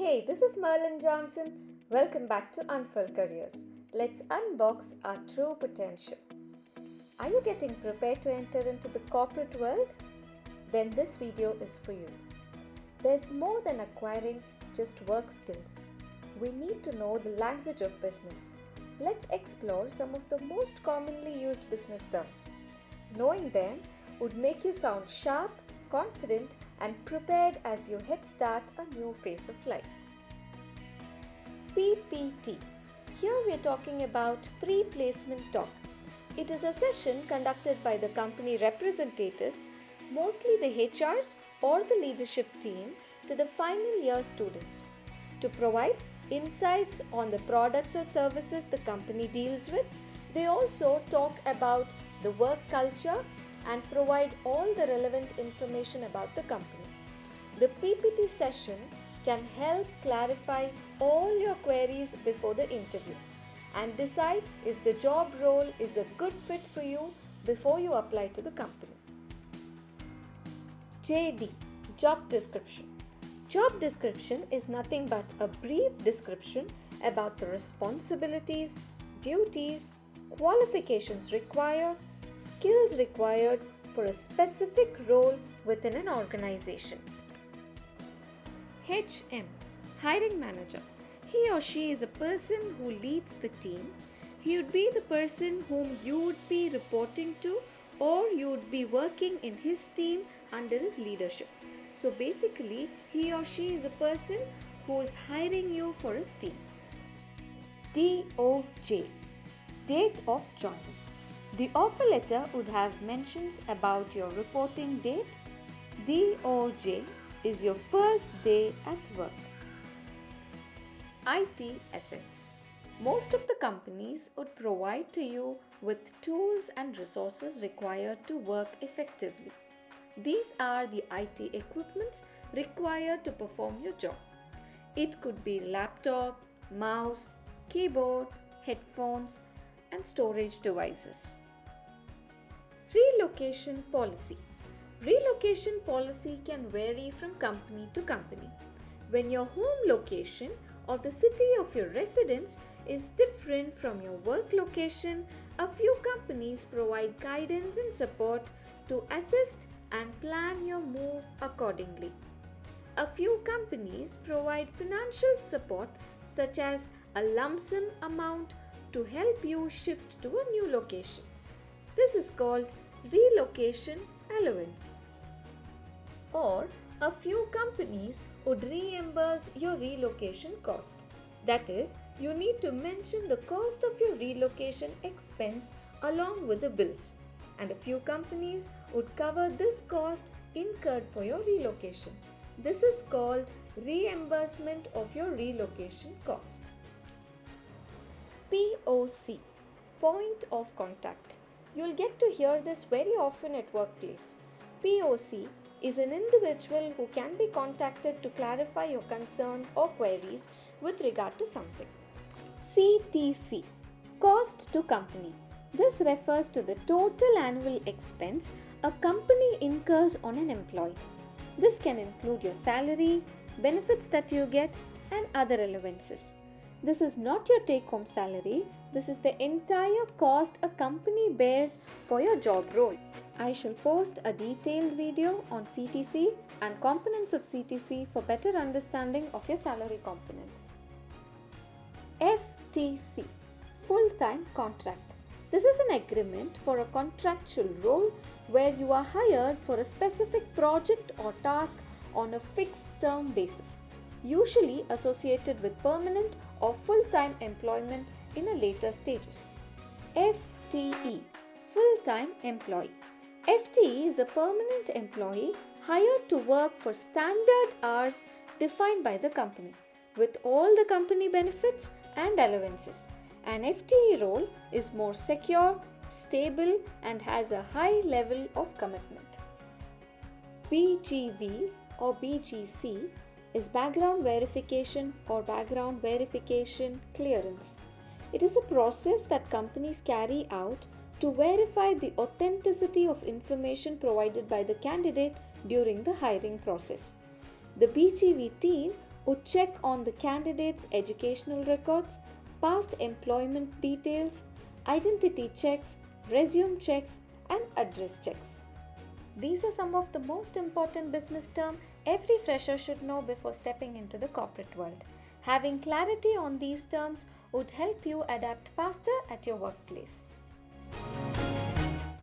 Hey, this is Merlin Johnson. Welcome back to Unfurled Careers. Let's unbox our true potential. Are you getting prepared to enter into the corporate world? Then this video is for you. There's more than acquiring just work skills. We need to know the language of business. Let's explore some of the most commonly used business terms. Knowing them would make you sound sharp, confident, and prepared as you head start a new phase of life. PPT. Here we are talking about pre-placement talk. It is a session conducted by the company representatives, mostly the HRs or the leadership team, to the final year students to provide insights on the products or services the company deals with. They also talk about the work culture and provide all the relevant information about the company. The PPT session can help clarify all your queries before the interview and decide if the job role is a good fit for you before you apply to the company. JD, job description. Job description is nothing but a brief description about the responsibilities, duties, qualifications required, skills required for a specific role within an organization. HM, hiring manager. He or she is a person who leads the team. He would be the person whom you would be reporting to, or you would be working in his team under his leadership. So basically, he or she is a person who is hiring you for his team. DOJ, date of joining. The offer letter would have mentions about your reporting date. DOJ is your first day at work. IT assets. Most of the companies would provide to you with tools and resources required to work effectively. These are the IT equipment required to perform your job. It could be laptop, mouse, keyboard, headphones, and storage devices. Relocation policy. Relocation policy can vary from company to company. When your home location or the city of your residence is different from your work location, a few companies provide guidance and support to assist and plan your move accordingly. A few companies provide financial support such as a lump sum amount to help you shift to a new location. This is called relocation allowance. Or a few companies would reimburse your relocation cost. That is, you need to mention the cost of your relocation expense along with the bills. And a few companies would cover this cost incurred for your relocation. This is called reimbursement of your relocation cost. POC, point of contact. You'll get to hear this very often at workplace. POC is an individual who can be contacted to clarify your concern or queries with regard to something. CTC, cost to company. This refers to the total annual expense a company incurs on an employee. This can include your salary, benefits that you get, and other allowances. This is not your take-home salary. This is the entire cost a company bears for your job role. I shall post a detailed video on CTC and components of CTC for better understanding of your salary components. FTC, full-time contract. This is an agreement for a contractual role where you are hired for a specific project or task on a fixed-term basis, usually associated with permanent or full-time employment in a later stages. FTE, full-time employee. FTE is a permanent employee hired to work for standard hours defined by the company, with all the company benefits and allowances. An FTE role is more secure, stable, and has a high level of commitment. BGV or BGC is background verification or background verification clearance. It is a process that companies carry out to verify the authenticity of information provided by the candidate during the hiring process. The BGV team would check on the candidate's educational records, past employment details, identity checks, resume checks, and address checks. These are some of the most important business terms every fresher should know before stepping into the corporate world. Having clarity on these terms would help you adapt faster at your workplace.